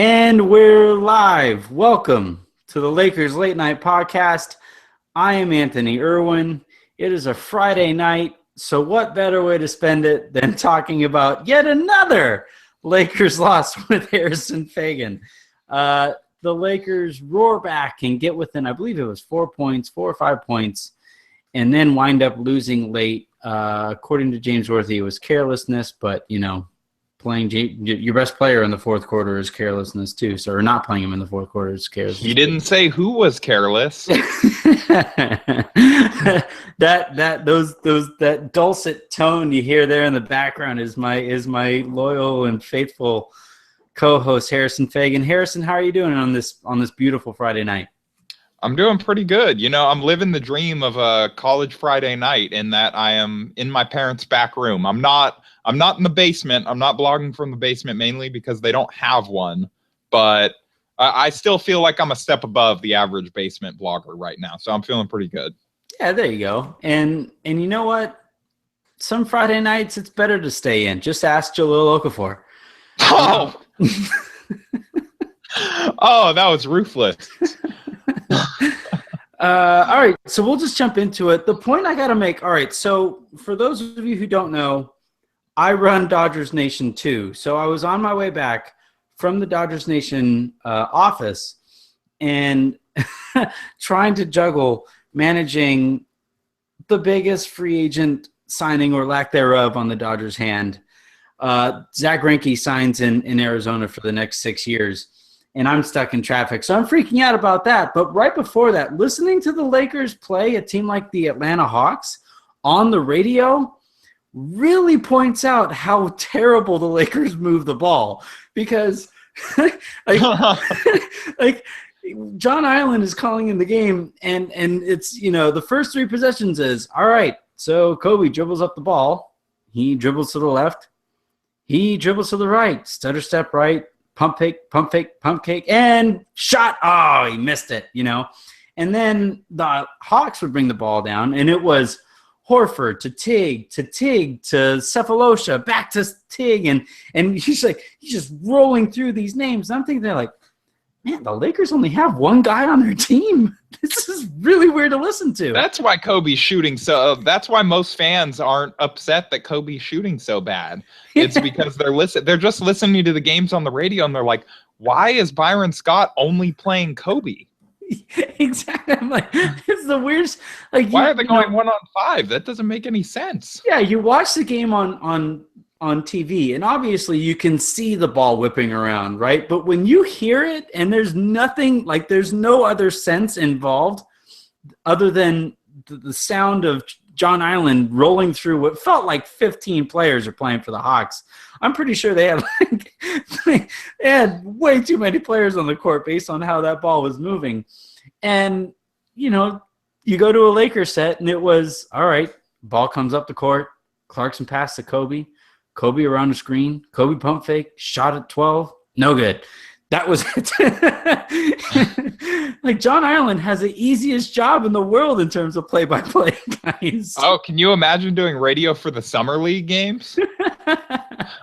And we're live. Welcome to the Lakers Late Night Podcast. I am Anthony Irwin. It is a Friday night, so what better way to spend it than talking about yet another Lakers loss with Harrison Faigen. The Lakers roar back and get within, I believe it was 4 or 5 points, and then wind up losing late. According to James Worthy, it was carelessness, but, playing your best player in the fourth quarter is carelessness too. So, or not playing him in the fourth quarter is carelessness. He didn't say who was careless. that dulcet tone you hear there in the background is my loyal and faithful co-host Harrison Faigen. Harrison, how are you doing on this beautiful Friday night? I'm doing pretty good. I'm living the dream of a college Friday night in that I am in my parents' back room. I'm not in the basement. I'm not blogging from the basement mainly because they don't have one. But I still feel like I'm a step above the average basement blogger right now. So I'm feeling pretty good. Yeah, there you go. And you know what? Some Friday nights it's better to stay in. Just ask Jahlil Okafor. Oh, oh, that was ruthless. All right, so we'll just jump into it. The point I got to make, all right, so for those of you who don't know, I run Dodgers Nation too. So I was on my way back from the Dodgers Nation office and trying to juggle managing the biggest free agent signing or lack thereof on the Dodgers' hand. Zach Greinke signs in Arizona for the next 6 years. And I'm stuck in traffic. So I'm freaking out about that. But right before that, listening to the Lakers play a team like the Atlanta Hawks on the radio really points out how terrible the Lakers move the ball. Because like John Island is calling in the game, and it's, the first 3 possessions is, all right, so Kobe dribbles up the ball. He dribbles to the left. He dribbles to the right. Stutter step right. Pump fake, pump cake, and shot. Oh, he missed it, And then the Hawks would bring the ball down, and it was Horford to Tig to Cephalosha, back to Tig, and he's just rolling through these names. And I'm thinking, they're like, man, the Lakers only have one guy on their team. This is really weird to listen to. That's why Kobe's shooting that's why most fans aren't upset that Kobe's shooting so bad. It's because they're just listening to the games on the radio and they're like, why is Byron Scott only playing Kobe? Exactly. I'm like, it's the weirdest. Like, why are they going 1-on-5? That doesn't make any sense. Yeah, you watch the game on TV, and obviously you can see the ball whipping around, right? But when you hear it and there's nothing, like there's no other sense involved other than the sound of John Island rolling through what felt like 15 players are playing for the Hawks. I'm pretty sure they had they had way too many players on the court based on how that ball was moving. And, you go to a Lakers set and it was, all right, ball comes up the court, Clarkson pass to Kobe. Kobe around the screen. Kobe pump fake. Shot at 12. No good. That was it. Like, John Island has the easiest job in the world in terms of play-by-play, guys. Oh, can you imagine doing radio for the Summer League games?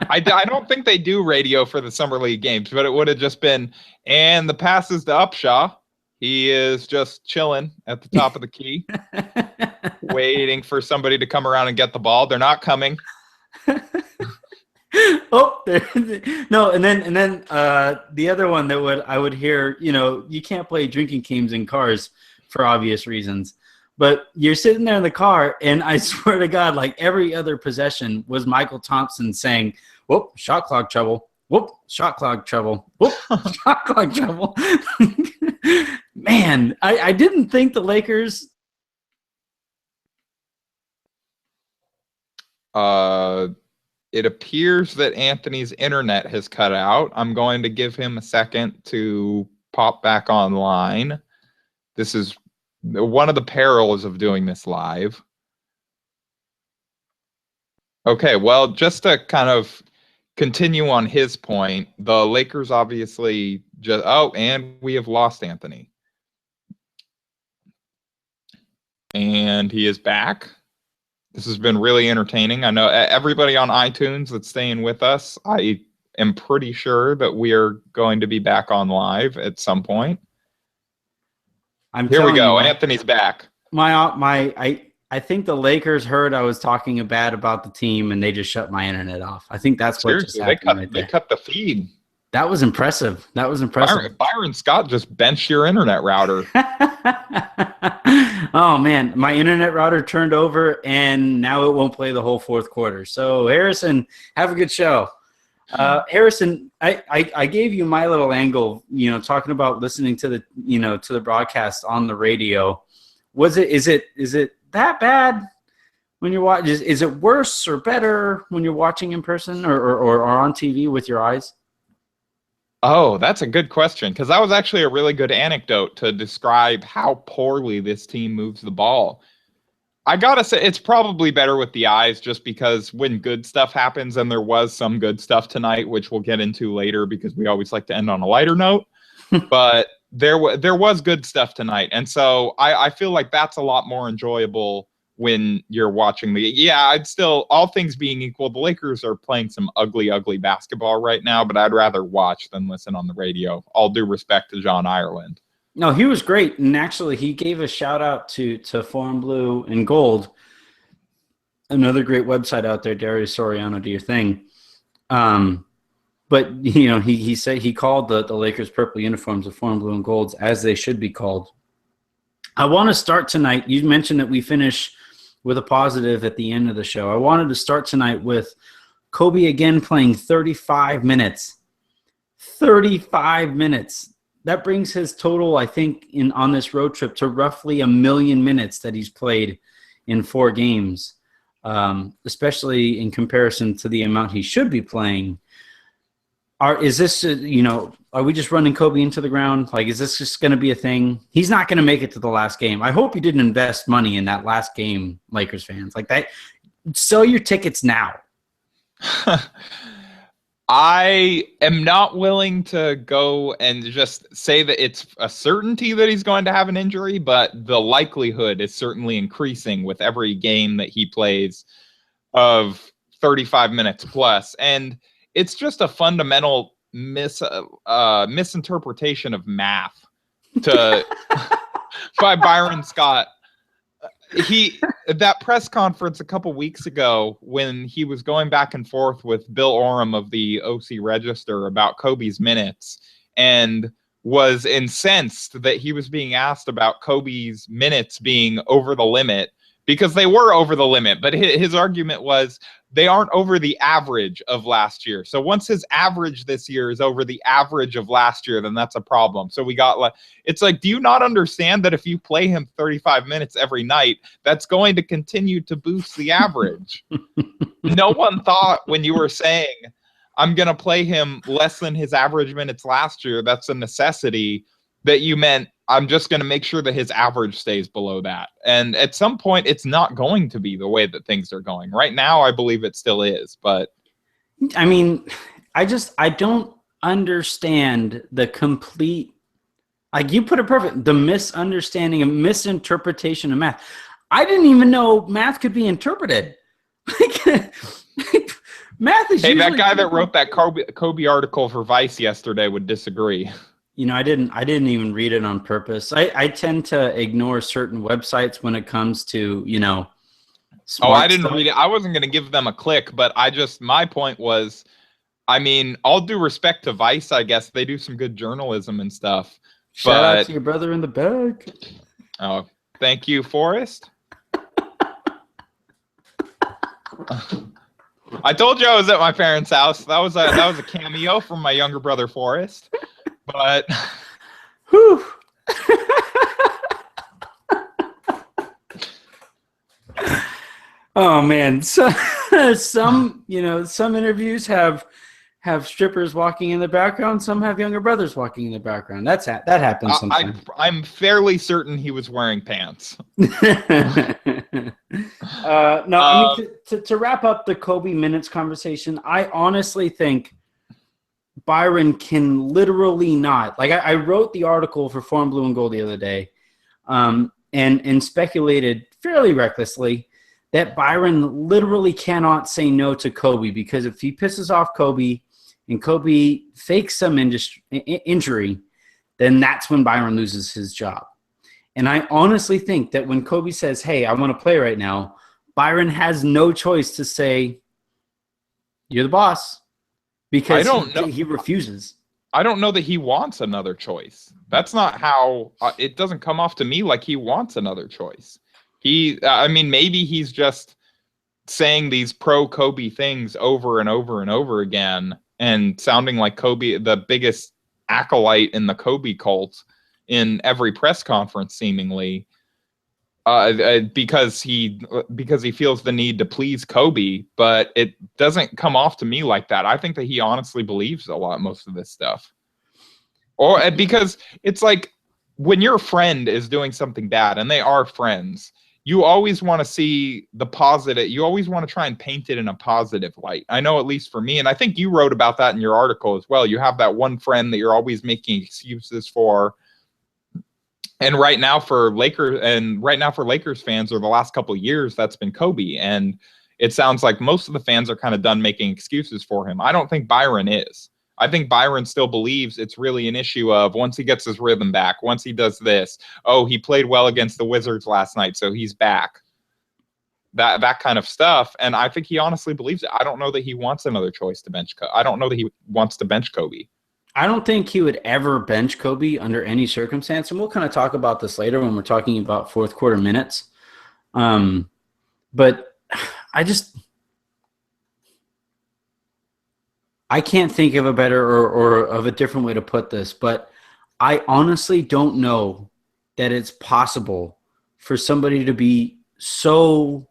I don't think they do radio for the Summer League games, but it would have just been, and the pass is to Upshaw. He is just chilling at the top of the key, waiting for somebody to come around and get the ball. They're not coming. No, and then the other one that I would hear, you can't play drinking games in cars for obvious reasons, but you're sitting there in the car, and I swear to God, like every other possession was Michael Thompson saying, "Whoop, shot clock trouble. Whoop, shot clock trouble. Whoop, shot clock trouble." Man, I didn't think the Lakers. It appears that Anthony's internet has cut out. I'm going to give him a second to pop back online. This is one of the perils of doing this live. Okay, well, just to kind of continue on his point, the Lakers obviously and we have lost Anthony. And he is back. This has been really entertaining. I know everybody on iTunes that's staying with us, I am pretty sure that we are going to be back on live at some point. Here we go. Anthony's back. I think the Lakers heard I was talking bad about the team, and they just shut my internet off. I think that's what just happened. They cut the feed. That was impressive. Byron Scott just benched your internet router. Oh, man. My internet router turned over, and now it won't play the whole fourth quarter. So, Harrison, have a good show. Harrison, I gave you my little angle, talking about listening to the broadcast on the radio. Is it that bad when you're watching? Is it worse or better when you're watching in person or on TV with your eyes? Oh, that's a good question, because that was actually a really good anecdote to describe how poorly this team moves the ball. I gotta say, it's probably better with the eyes, just because when good stuff happens, and there was some good stuff tonight, which we'll get into later because we always like to end on a lighter note, but there was good stuff tonight. And so I feel like that's a lot more enjoyable when you're watching I'd still, all things being equal, the Lakers are playing some ugly, ugly basketball right now, but I'd rather watch than listen on the radio. All due respect to John Ireland. No, he was great. And actually, he gave a shout out to Foreign Blue and Gold, another great website out there. Darius Soriano, do your thing. But, he said he called the Lakers purple uniforms of Foreign Blue and Golds, as they should be called. I want to start tonight. You mentioned that we finish with a positive at the end of the show. I wanted to start tonight with Kobe again playing 35 minutes. 35 minutes. That brings his total, I think, on this road trip to roughly 1 million minutes that he's played in 4 games, especially in comparison to the amount he should be playing. Are we just running Kobe into the ground? Like, is this just going to be a thing? He's not going to make it to the last game. I hope you didn't invest money in that last game, Lakers fans. Like that, sell your tickets now. I am not willing to go and just say that it's a certainty that he's going to have an injury, but the likelihood is certainly increasing with every game that he plays of 35 minutes plus. And it's just a fundamental misinterpretation of math by Byron Scott. That press conference a couple weeks ago when he was going back and forth with Bill Oram of the OC Register about Kobe's minutes, and was incensed that he was being asked about Kobe's minutes being over the limit, because they were over the limit. But his argument was they aren't over the average of last year. So once his average this year is over the average of last year, then that's a problem. So it's like, do you not understand that if you play him 35 minutes every night, that's going to continue to boost the average? No one thought when you were saying, I'm going to play him less than his average minutes last year, that's a necessity, that you meant I'm just going to make sure that his average stays below that. And at some point, it's not going to be the way that things are going. Right now, I believe it still is. But I mean, I don't understand the complete, like you put it perfect, the misunderstanding and misinterpretation of math. I didn't even know math could be interpreted. Math is that guy that wrote that Kobe article for Vice yesterday would disagree. I didn't even read it on purpose. I tend to ignore certain websites when it comes to, I didn't read it. I wasn't going to give them a click, but my point was, I mean, all due respect to Vice, I guess they do some good journalism and stuff. Shout out to your brother in the back. Oh, thank you, Forrest. I told you I was at my parents' house. That was a cameo from my younger brother, Forrest. But whew. Oh man, so some interviews have strippers walking in the background, some have younger brothers walking in the background. That happens sometimes. I'm fairly certain he was wearing pants. To wrap up the Kobe minutes conversation, I honestly think Byron can literally not. Like I wrote the article for Foreign Blue and Gold the other day, and speculated fairly recklessly that Byron literally cannot say no to Kobe, because if he pisses off Kobe, and Kobe fakes some injury, then that's when Byron loses his job. And I honestly think that when Kobe says, hey, I want to play right now, Byron has no choice to say, you're the boss, because he refuses. I don't know that he wants another choice. That's not how it doesn't come off to me like he wants another choice. Maybe he's just saying these pro Kobe things over and over and over again and sounding like Kobe, the biggest acolyte in the Kobe cult in every press conference, seemingly, because he feels the need to please Kobe, but it doesn't come off to me like that. I think that he honestly believes most of this stuff. Or because it's like when your friend is doing something bad, and they are friends, you always want to see the positive. You always want to try and paint it in a positive light. I know, at least for me, and I think you wrote about that in your article as well. You have that one friend that you're always making excuses for. And right now for Lakers fans, or the last couple of years, that's been Kobe. And it sounds like most of the fans are kind of done making excuses for him. I don't think Byron is. I think Byron still believes it's really an issue of once he gets his rhythm back, once he does this, oh, he played well against the Wizards last night, so he's back. That kind of stuff. And I think he honestly believes it. I don't know that he wants another choice to bench Kobe. I don't know that he wants to bench Kobe. I don't think he would ever bench Kobe under any circumstance. And we'll kind of talk about this later when we're talking about fourth quarter minutes. But I can't think of a better or of a different way to put this, but I honestly don't know that it's possible for somebody to be so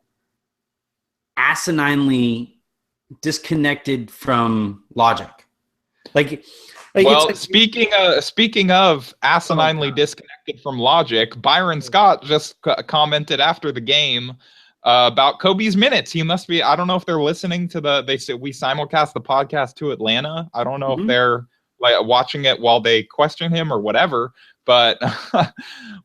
asininely disconnected from logic. Speaking of asininely disconnected from logic, Byron Scott just commented after the game about Kobe's minutes. He must be, I don't know if they're listening to they said we simulcast the podcast to Atlanta. I don't know if they're like watching it while they question him or whatever, but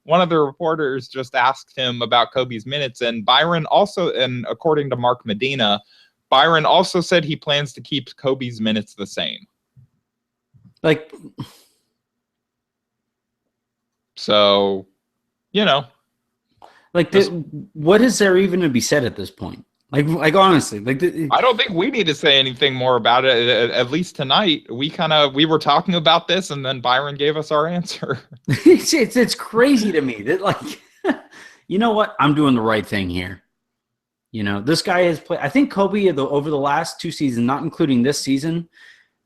one of the reporters just asked him about Kobe's minutes, and Byron also, and according to Mark Medina, Byron also said he plans to keep Kobe's minutes the same. So, what is there even to be said at this point? Honestly, I don't think we need to say anything more about it. At least tonight, we were talking about this, and then Byron gave us our answer. it's crazy to me that you know what? I'm doing the right thing here. This guy has played. I think Kobe over the last 2 seasons, not including this season,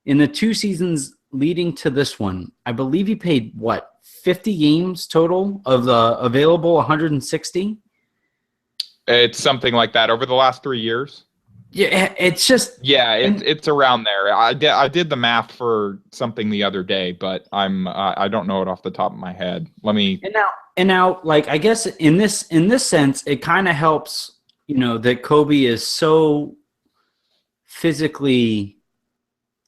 in the 2 seasons leading to this one, I believe he played 50 games total of the available 160. It's something like that over the last 3 years. Yeah, it's just it's around there. I did the math for something the other day, but I don't know it off the top of my head. Let me. And now, I guess in this sense, it kind of helps, that Kobe is so physically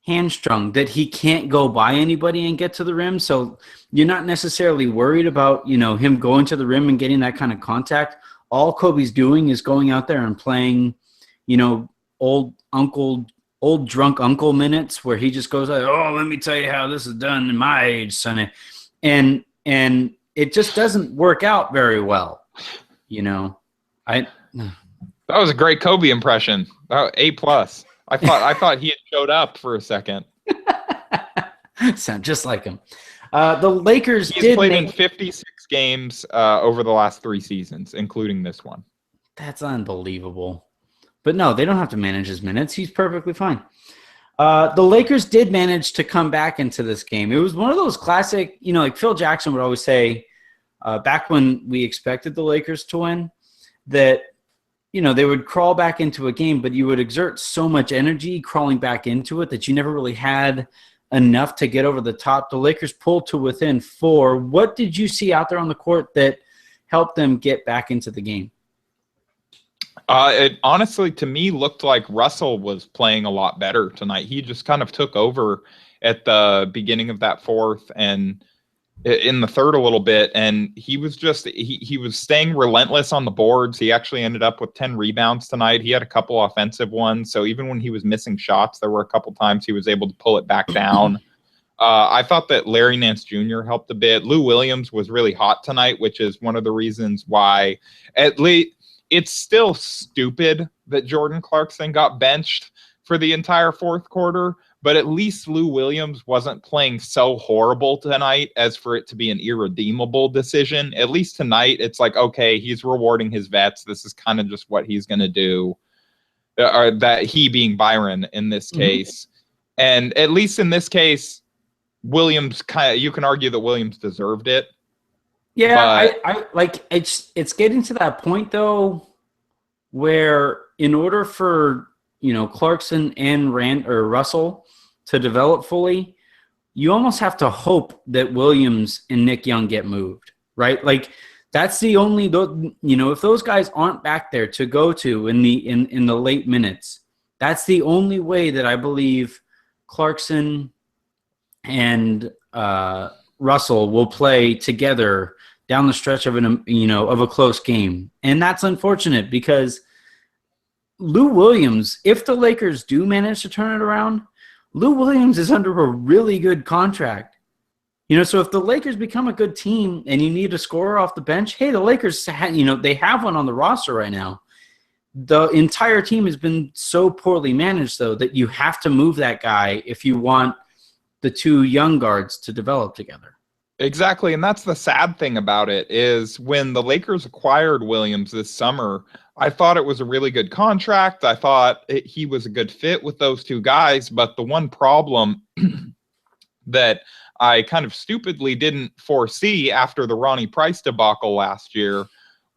hamstrung that he can't go by anybody and get to the rim. So you're not necessarily worried about, him going to the rim and getting that kind of contact. All Kobe's doing is going out there and playing, old drunk uncle minutes where he just goes, oh, let me tell you how this is done in my age, son. And it just doesn't work out very well. That was a great Kobe impression. A+. I thought he had showed up for a second. Sound just like him. The Lakers He's played in 56 games over the last 3 seasons, including this one. That's unbelievable. But no, they don't have to manage his minutes. He's perfectly fine. The Lakers did manage to come back into this game. It was one of those classic, like Phil Jackson would always say, back when we expected the Lakers to win, that they would crawl back into a game, but you would exert so much energy crawling back into it that you never really had enough to get over the top. The Lakers pulled to within 4. What did you see out there on the court that helped them get back into the game? It honestly, to me, looked like Russell was playing a lot better tonight. He just kind of took over at the beginning of that fourth, and in the third a little bit, and he was just he was staying relentless on the boards. He actually ended up with 10 rebounds tonight. He had a couple offensive ones, so even when he was missing shots, there were a couple times he was able to pull it back down. I thought that Larry Nance Jr. helped a bit. Lou Williams was really hot tonight, which is one of the reasons why, at least, it's still stupid that Jordan Clarkson got benched for the entire fourth quarter, but at least Lou Williams wasn't playing so horrible tonight as for it to be an irredeemable decision. At least tonight, it's like, okay, he's rewarding his vets. This is kind of just what he's going to do, or that he being Byron in this case. And at least in this case, Williams you can argue that Williams deserved it. Yeah, I like it's getting to that point though, where in order for Clarkson and Russell to develop fully, you almost have to hope that Williams and Nick Young get moved, right? Like that's the only if those guys aren't back there to go to in the late minutes, that's the only way that I believe Clarkson and Russell will play together down the stretch of a close game. And that's unfortunate because Lou Williams, if the Lakers do manage to turn it around, Lou Williams is under a really good contract. So if the Lakers become a good team and you need a scorer off the bench, hey, the Lakers, they have one on the roster right now. The entire team has been so poorly managed, though, that you have to move that guy if you want the two young guards to develop together. Exactly, and that's the sad thing about it is when the Lakers acquired Williams this summer, I thought it was a really good contract. I thought he was a good fit with those two guys, but the one problem that I kind of stupidly didn't foresee after the Ronnie Price debacle last year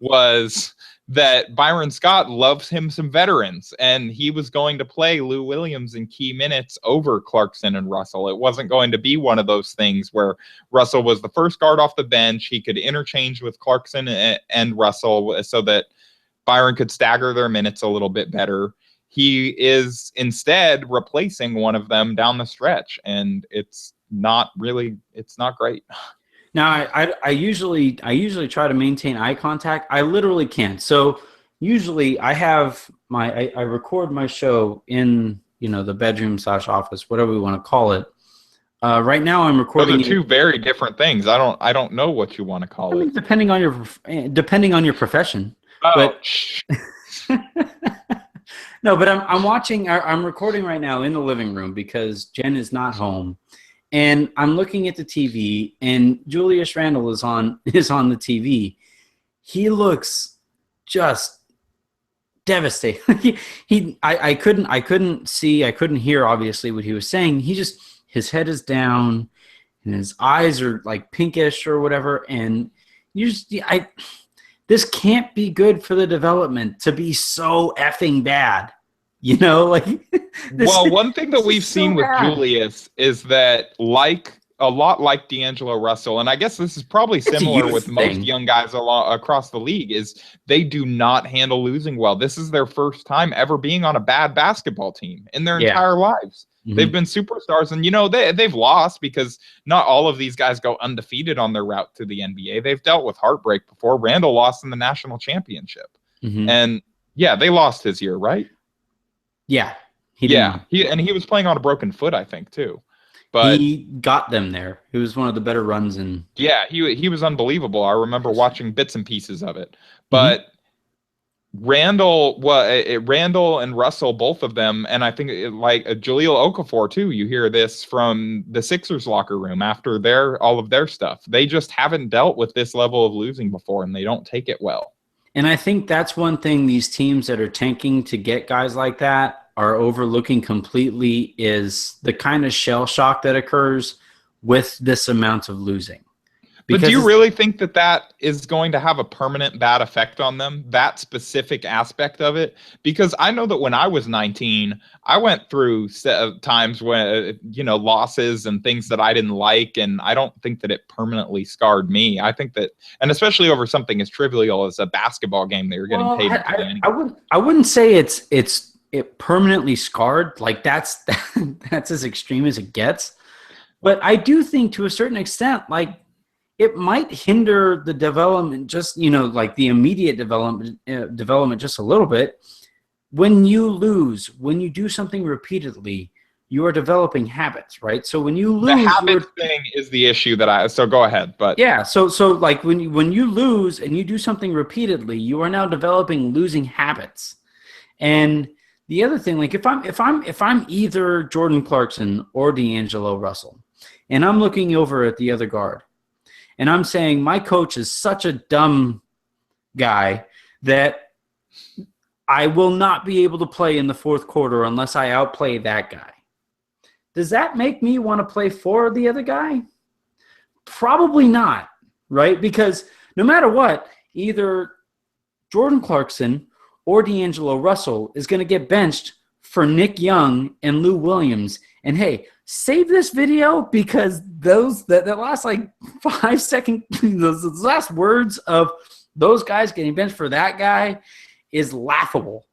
was that Byron Scott loves him some veterans, and he was going to play Lou Williams in key minutes over Clarkson and Russell. It wasn't going to be one of those things where Russell was the first guard off the bench. He could interchange with Clarkson and Russell so that Byron could stagger their minutes a little bit better. He is instead replacing one of them down the stretch, and it's not great. Now, I usually try to maintain eye contact. I literally can't. So usually I have I record my show in the bedroom / office, whatever we want to call it. Right now I'm recording. Those are two very different things. I don't know what you want to call it. Depending on your profession. Oh. But no, but I'm recording right now in the living room because Jen is not home. And I'm looking at the TV, and Julius Randle is on the TV. He looks just devastated. I couldn't see, I couldn't hear obviously what he was saying. His head is down, and his eyes are like pinkish or whatever. And this can't be good for the development to be so effing bad. Well, one thing that we've seen with Julius is that a lot like D'Angelo Russell, and I guess this is probably similar with most young guys across the league, is they do not handle losing well. This is their first time ever being on a bad basketball team in their entire lives. Mm-hmm. They've been superstars, and they've lost because not all of these guys go undefeated on their route to the NBA. They've dealt with heartbreak before. Randall lost in the national championship, and they lost his year, right? Yeah. He was playing on a broken foot, I think, too. But he got them there. It was one of the better runs in. Yeah, he was unbelievable. I remember watching bits and pieces of it. But Randall and Russell, both of them, and I think Jahlil Okafor too. You hear this from the Sixers locker room after all of their stuff. They just haven't dealt with this level of losing before, and they don't take it well. And I think that's one thing these teams that are tanking to get guys like that are overlooking completely is the kind of shell shock that occurs with this amount of losing. But do you really think that is going to have a permanent bad effect on them, that specific aspect of it? Because I know that when I was 19, I went through times when, losses and things that I didn't like, and I don't think that it permanently scarred me. I think that, and especially over something as trivial as a basketball game that you're getting paid. I wouldn't say it permanently scarred. Like that's as extreme as it gets. But I do think to a certain extent, like, it might hinder the development, just, like the immediate development just a little bit. When you lose, when you do something repeatedly, you are developing habits, right? So when you lose, the habit thing is the issue so go ahead. But yeah, so like when you lose and you do something repeatedly, you are now developing losing habits. And the other thing, like if I'm either Jordan Clarkson or D'Angelo Russell, and I'm looking over at the other guard, and I'm saying my coach is such a dumb guy that I will not be able to play in the fourth quarter unless I outplay that guy. Does that make me want to play for the other guy? Probably not, right? Because no matter what, either Jordan Clarkson or D'Angelo Russell is going to get benched for Nick Young and Lou Williams. And hey, save this video because that last like 5 second, those last words of those guys getting benched for that guy is laughable.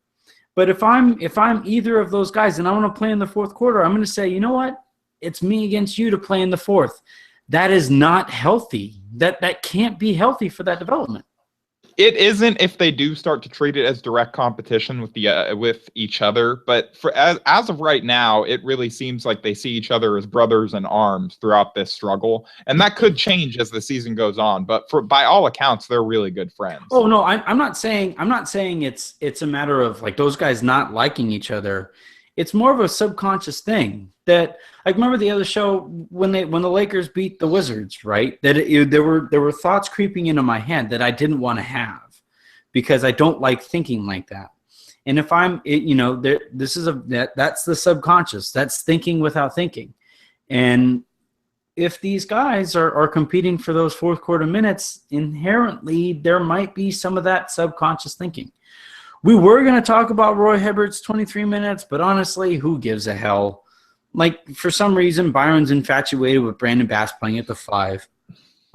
But if I'm either of those guys and I want to play in the fourth quarter, I'm going to say, you know what? It's me against you to play in the fourth. That is not healthy. That can't be healthy for that development. It isn't if they do start to treat it as direct competition with each other. But as of right now, it really seems like they see each other as brothers in arms throughout this struggle, and that could change as the season goes on. But by all accounts, they're really good friends. Oh no, I'm not saying it's a matter of like those guys not liking each other. It's more of a subconscious thing that, like, remember the other show when the Lakers beat the Wizards, right? That there were thoughts creeping into my head that I didn't want to have because I don't like thinking like that. And if that's the subconscious. That's thinking without thinking. And if these guys are competing for those fourth quarter minutes, inherently there might be some of that subconscious thinking. We were going to talk about Roy Hibbert's 23 minutes, but honestly, who gives a hell? Like, for some reason, Byron's infatuated with Brandon Bass playing at the 5.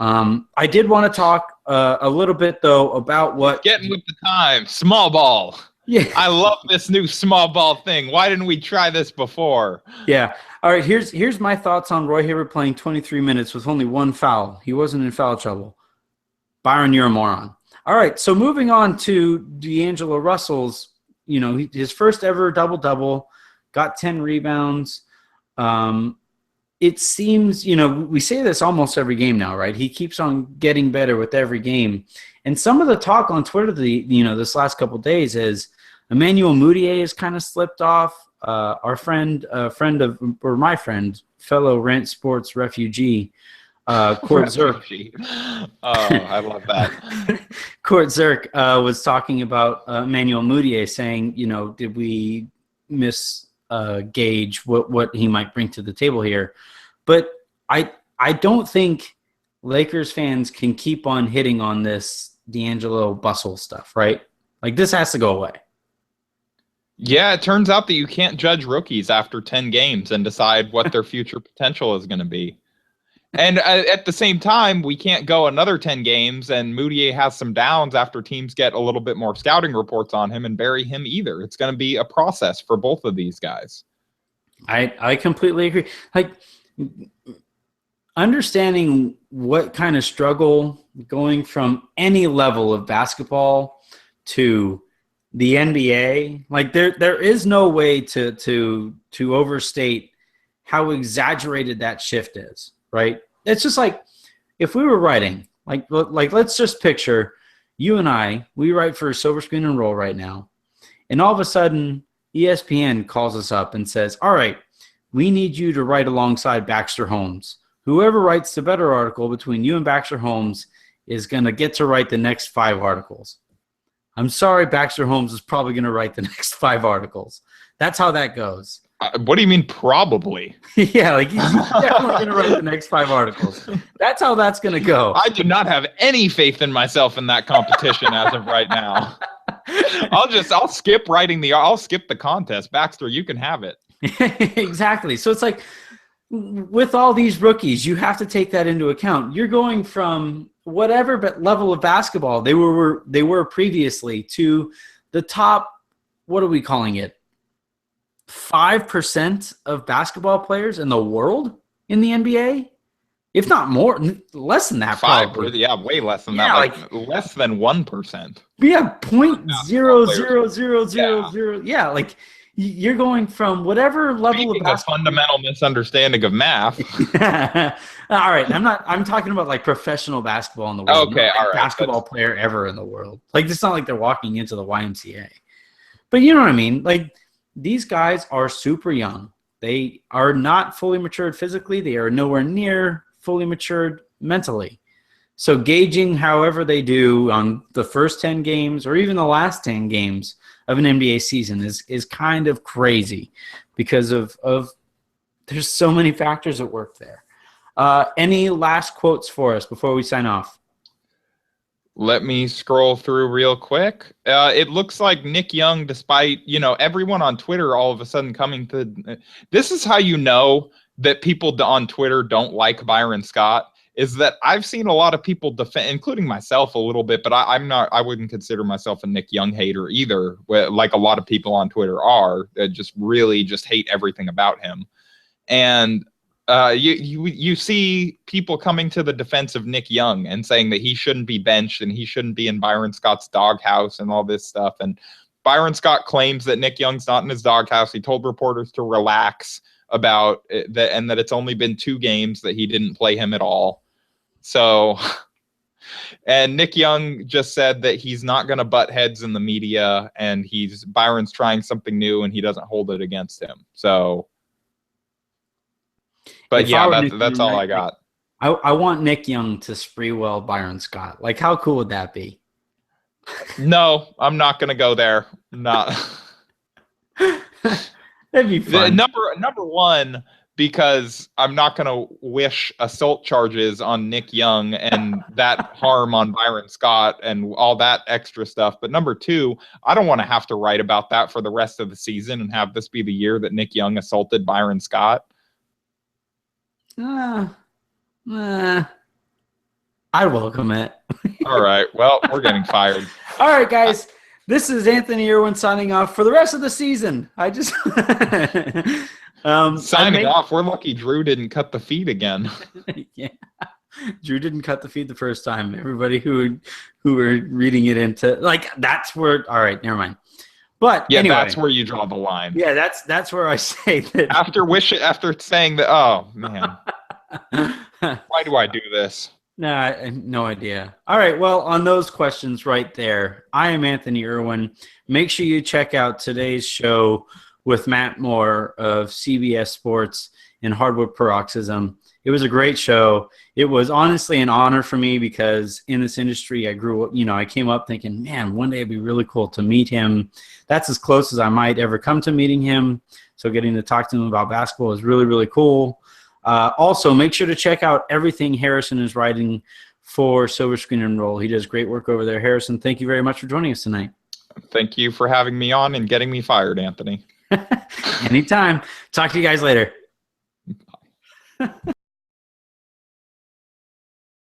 I did want to talk a little bit, though, about what... Getting with the time. Small ball. Yeah. I love this new small ball thing. Why didn't we try this before? Yeah. All right, here's my thoughts on Roy Hibbert playing 23 minutes with only one foul. He wasn't in foul trouble. Byron, you're a moron. All right, so moving on to D'Angelo Russell's, his first ever double-double, got 10 rebounds. It seems, we say this almost every game now, right? He keeps on getting better with every game. And some of the talk on Twitter, this last couple of days is Emmanuel Mudiay has kind of slipped off. My friend, fellow Rant Sports refugee, Court Zirk. Oh, I love that. Court Zirk was talking about Emmanuel Mudiay, saying, did we misgauge what he might bring to the table here? But I don't think Lakers fans can keep on hitting on this D'Angelo Bustle stuff, right? Like, this has to go away. Yeah, it turns out that you can't judge rookies after 10 games and decide what their future potential is going to be. And at the same time, we can't go another 10 games and Mudiay has some downs after teams get a little bit more scouting reports on him and bury him either. It's going to be a process for both of these guys. I completely agree. Like, understanding what kind of struggle going from any level of basketball to the NBA, like there is no way to overstate how exaggerated that shift is. Right? It's just like if we were writing, like let's just picture you and I, we write for Silver Screen and Roll right now, and all of a sudden ESPN calls us up and says, all right, we need you to write alongside Baxter Holmes. Whoever writes the better article between you and Baxter Holmes is going to get to write the next 5 articles. I'm sorry, Baxter Holmes is probably going to write the next 5 articles. That's how that goes. What do you mean probably? Yeah, like he's definitely going to write the next 5 articles. That's how that's going to go. I do not have any faith in myself in that competition as of right now. I'll skip the contest. Baxter, you can have it. Exactly. So it's like with all these rookies, you have to take that into account. You're going from whatever level of basketball they were previously to the top, what are we calling it? 5% of basketball players in the world in the NBA. if not more, less than that. 5, probably. yeah, way less than Yeah, that. Like less than 1%. Yeah, point zero zero zero zero Yeah. zero. Yeah, like you're going from whatever level of Speaking of basketball. fundamental misunderstanding of math. All right, I'm talking about like professional basketball in the world. Okay, Not all like right. basketball player ever in the world. Like it's not like they're walking into the YMCA. But you know what I mean? Like these guys are super young. They are not fully matured physically. They are nowhere near fully matured mentally. So gauging however they do on the first 10 games or even the last 10 games of an NBA season is kind of crazy because of there's so many factors at work there. Any last quotes for us before we sign off? Let me scroll through real quick. It looks like Nick Young, despite, everyone on Twitter all of a sudden coming to this is how you know that people on Twitter don't like Byron Scott, is that I've seen a lot of people defend, including myself a little bit, but I wouldn't consider myself a Nick Young hater either, like a lot of people on Twitter are, that just really just hate everything about him. And you see people coming to the defense of Nick Young and saying that he shouldn't be benched and he shouldn't be in Byron Scott's doghouse and all this stuff. And Byron Scott claims that Nick Young's not in his doghouse. He told reporters to relax about that, and that it's only been 2 games that he didn't play him at all. So, and Nick Young just said that he's not going to butt heads in the media, and Byron's trying something new and he doesn't hold it against him. So, but yeah, that's all I got. I want Nick Young to Sprewell Byron Scott. Like, how cool would that be? No, I'm not going to go there. Not. That'd be fun. Number one, because I'm not going to wish assault charges on Nick Young and that harm on Byron Scott and all that extra stuff. But number 2, I don't want to have to write about that for the rest of the season and have this be the year that Nick Young assaulted Byron Scott. I welcome it. All right. Well, we're getting fired. All right, guys. This is Anthony Irwin signing off for the rest of the season. I just signing off. We're lucky Drew didn't cut the feed again. Yeah, Drew didn't cut the feed the first time. Everybody who were reading it into that's where. All right, never mind. But yeah, anyway, that's where you draw the line. Yeah, that's where I say that. After saying that, oh man, why do I do this? Nah, I have no idea. All right, well, on those questions right there, I am Anthony Irwin. Make sure you check out today's show with Matt Moore of CBS Sports and Hardwood Paroxysm. It was a great show. It was honestly an honor for me because in this industry, I came up thinking, man, one day it'd be really cool to meet him. That's as close as I might ever come to meeting him. So getting to talk to him about basketball is really, really cool. Also, make sure to check out everything Harrison is writing for Silver Screen and Roll. He does great work over there. Harrison, thank you very much for joining us tonight. Thank you for having me on and getting me fired, Anthony. Anytime. Talk to you guys later. Bye.